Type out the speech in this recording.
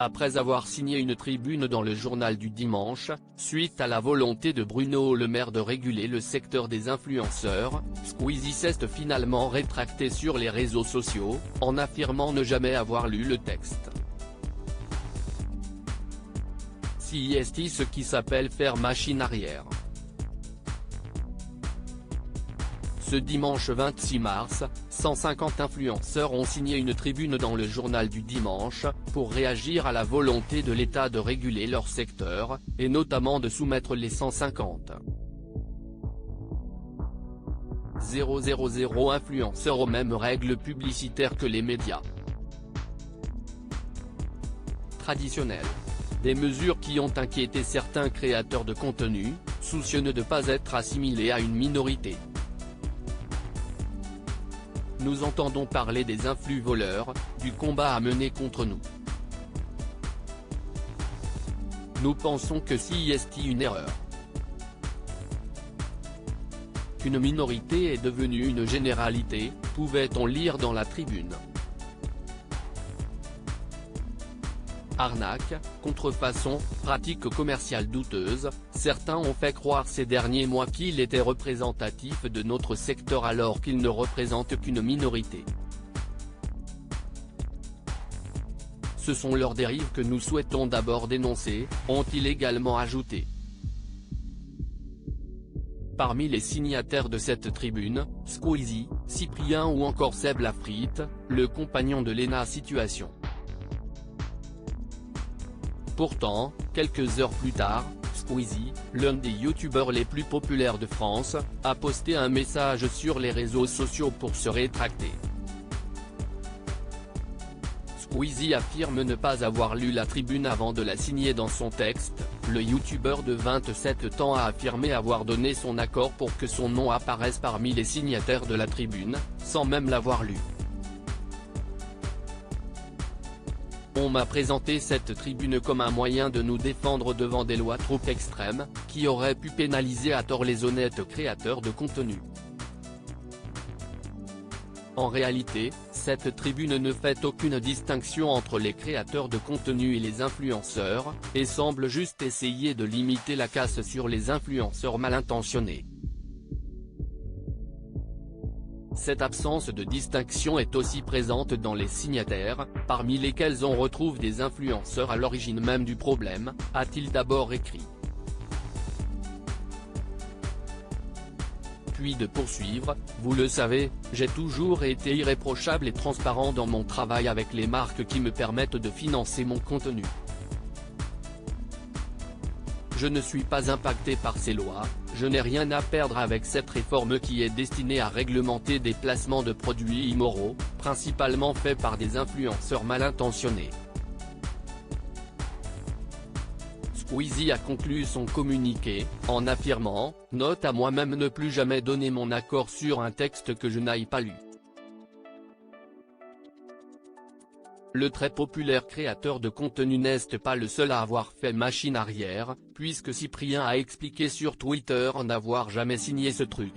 après avoir signé une tribune dans le journal du dimanche, suite à la volonté de Bruno Le Maire de réguler le secteur des influenceurs, Squeezie s'est finalement rétracté sur les réseaux sociaux, en affirmant ne jamais avoir lu le texte. C'est ce qui s'appelle faire machine arrière. Ce dimanche 26 mars, 150 influenceurs ont signé une tribune dans le journal du dimanche, pour réagir à la volonté de l'État de réguler leur secteur, et notamment de soumettre les 150 000 influenceurs aux mêmes règles publicitaires que les médias traditionnels. Des mesures qui ont inquiété certains créateurs de contenu, soucieux de ne pas être assimilés à une minorité. Nous entendons parler des influ-voleurs, du combat à mener contre nous. Nous pensons que c'est une erreur. Qu'une minorité est devenue une généralité, pouvait-on lire dans la tribune. Arnaque, contrefaçon, pratiques commerciales douteuses, certains ont fait croire ces derniers mois qu'il était représentatif de notre secteur alors qu'il ne représente qu'une minorité. Ce sont leurs dérives que nous souhaitons d'abord dénoncer, ont-ils également ajouté. Parmi les signataires de cette tribune, Squeezie, Cyprien ou encore Seb Lafrite, le compagnon de Léna Situation. Pourtant, quelques heures plus tard, Squeezie, l'un des youtubeurs les plus populaires de France, a posté un message sur les réseaux sociaux pour se rétracter. Squeezie affirme ne pas avoir lu la tribune avant de la signer dans son texte. Le youtubeur de 27 ans a affirmé avoir donné son accord pour que son nom apparaisse parmi les signataires de la tribune, sans même l'avoir lu. On m'a présenté cette tribune comme un moyen de nous défendre devant des lois trop extrêmes, qui auraient pu pénaliser à tort les honnêtes créateurs de contenu. En réalité, cette tribune ne fait aucune distinction entre les créateurs de contenu et les influenceurs, et semble juste essayer de limiter la casse sur les influenceurs mal intentionnés. Cette absence de distinction est aussi présente dans les signataires, parmi lesquels on retrouve des influenceurs à l'origine même du problème, a-t-il d'abord écrit. Puis de poursuivre, vous le savez, j'ai toujours été irréprochable et transparent dans mon travail avec les marques qui me permettent de financer mon contenu. Je ne suis pas impacté par ces lois, je n'ai rien à perdre avec cette réforme qui est destinée à réglementer des placements de produits immoraux, principalement faits par des influenceurs mal intentionnés. Squeezie a conclu son communiqué, en affirmant « Note à moi-même ne plus jamais donner mon accord sur un texte que je n'aille pas lu ». Le très populaire créateur de contenu n'est pas le seul à avoir fait machine arrière, puisque Cyprien a expliqué sur Twitter n'avoir jamais signé ce truc.